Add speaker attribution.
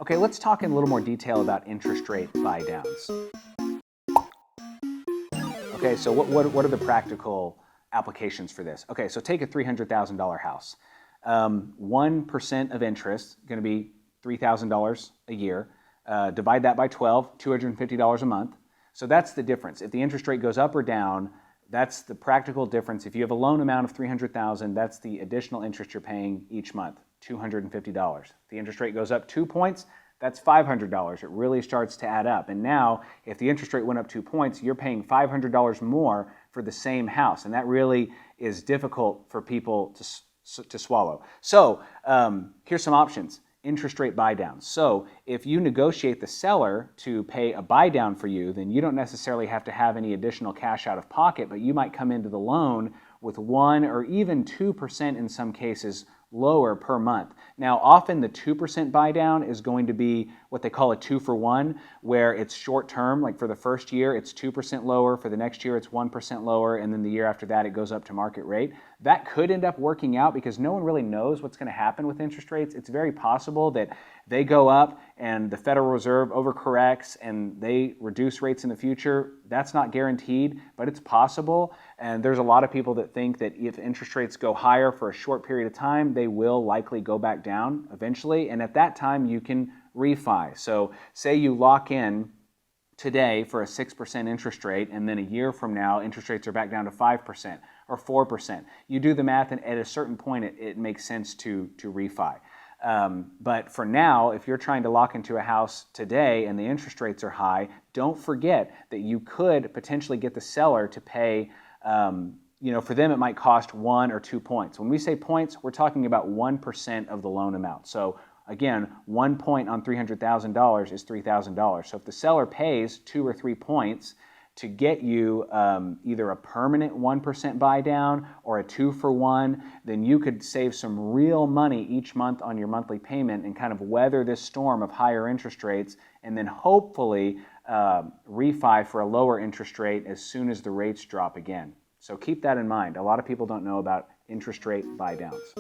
Speaker 1: Okay, let's talk in a little more detail about interest rate buy downs. Okay, so what are the practical applications for this? Okay, so take a $300,000 house. 1% of interest, going to be $3,000 a year. Divide that by 12, $250 a month. So that's the difference. If the interest rate goes up or down, that's the practical difference. If you have a loan amount of $300,000, that's the additional interest you're paying each month, $250. If the interest rate goes up 2 points, that's $500. It really starts to add up. And now, if the interest rate went up 2 points, you're paying $500 more for the same house. And that really is difficult for people to swallow. So here's some options. Interest rate buy downs. So if you negotiate the seller to pay a buy down for you, then you don't necessarily have to have any additional cash out of pocket, but you might come into the loan with 1 or even 2% in some cases lower per month. Now, often the 2% buy down is going to be what they call a 2-for-1, where it's short term, like for the first year it's 2% lower, for the next year it's 1% lower, and then the year after that it goes up to market rate. That could end up working out because no one really knows what's going to happen with interest rates. It's very possible that they go up and the Federal Reserve overcorrects and they reduce rates in the future. That's not guaranteed, but it's possible. And there's a lot of people that think that if interest rates go higher for a short period of time, they will likely go back down eventually. And at that time, you can refi. So say you lock in today for a 6% interest rate, and then a year from now, interest rates are back down to 5% or 4%. You do the math, and at a certain point, it makes sense to refi. But for now, if you're trying to lock into a house today and the interest rates are high, don't forget that you could potentially get the seller to pay, for them it might cost 1 or 2 points. When we say points, we're talking about 1% of the loan amount. So again, 1 point on $300,000 is $3,000. So if the seller pays 2 or 3 points to get you either a permanent 1% buy down or a 2-for-1, then you could save some real money each month on your monthly payment and kind of weather this storm of higher interest rates, and then hopefully refi for a lower interest rate as soon as the rates drop again. So keep that in mind. A lot of people don't know about interest rate buy downs.